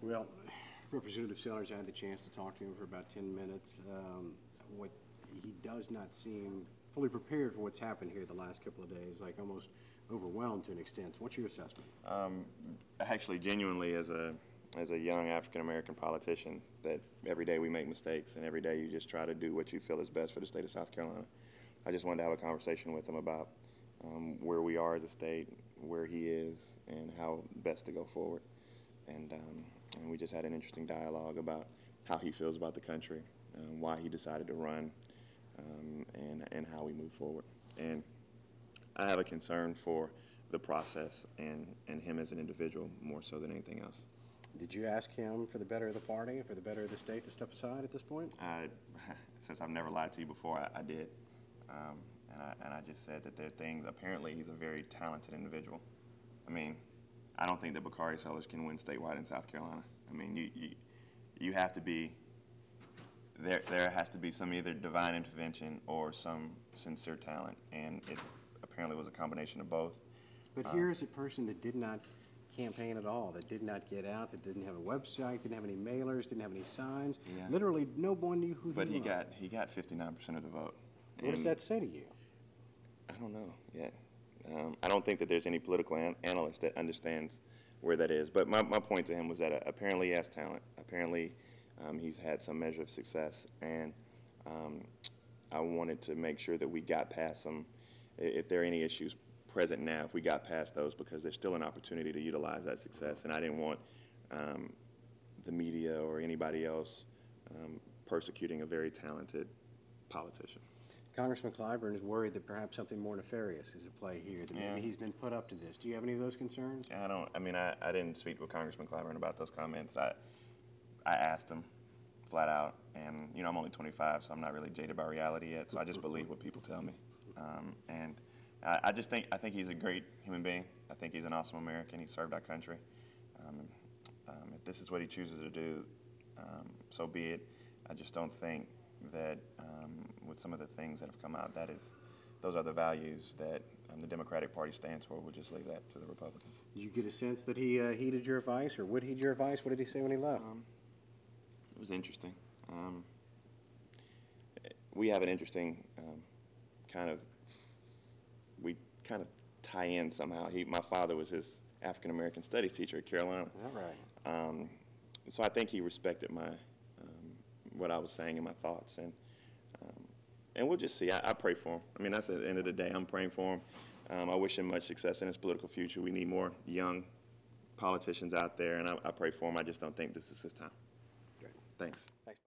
Well, Representative Sellers, I had the chance to talk to him for about 10 minutes. What he does not seem fully prepared for what's happened here the last couple of days, like almost overwhelmed to an extent. What's your assessment? Actually, genuinely, as a young African-American politician, that every day we make mistakes and every day you just try to do what you feel is best for the state of South Carolina. I just wanted to have a conversation with him about where we are as a state, where he is, and how best to go forward. And we just had an interesting dialogue about how he feels about the country, why he decided to run, and how we move forward. And I have a concern for the process and him as an individual more so than anything else. Did you ask him for the better of the party, for the better of the state, to step aside at this point? Since I've never lied to you before, I did. And I just said that there are things, apparently he's a very talented individual. I mean, I don't think that Bakari Sellers can win statewide in South Carolina. I mean, you have to be, there has to be some either divine intervention or some sincere talent, and it apparently was a combination of both. But here's a person that did not campaign at all, that did not get out, that didn't have a website, didn't have any mailers, didn't have any signs. Yeah. Literally, no one knew who he was. But he got 59% of the vote. What does that say to you? I don't know yet. I don't think that there's any political analyst that understands where that is. But my point to him was that apparently he has talent. Apparently he's had some measure of success. And I wanted to make sure that we got past some, if there are any issues present now, if we got past those, because there's still an opportunity to utilize that success. And I didn't want the media or anybody else persecuting a very talented politician. Congressman Clyburn is worried that perhaps something more nefarious is at play here, that maybe he's been put up to this. Do you have any of those concerns? I didn't speak with Congressman Clyburn about those comments. I asked him flat out, and I'm only 25, so I'm not really jaded by reality yet, so I just believe what people tell me. I think he's a great human being. I think he's an awesome American. He served our country. If this is what he chooses to do, so be it. I just don't think that with some of the things that have come out, those are the values that the Democratic Party stands for. We'll just leave that to the Republicans. Did you get a sense that he heeded your advice, or would heed your advice? What did he say when he left? It was interesting. We have an interesting we kind of tie in somehow. My father was his African American studies teacher at Carolina. All right. So I think he respected what I was saying and my thoughts, and we'll just see. I pray for him. I mean, that's at the end of the day. I'm praying for him. I wish him much success in his political future. We need more young politicians out there, and I pray for him. I just don't think this is his time. Great. Thanks. Thanks.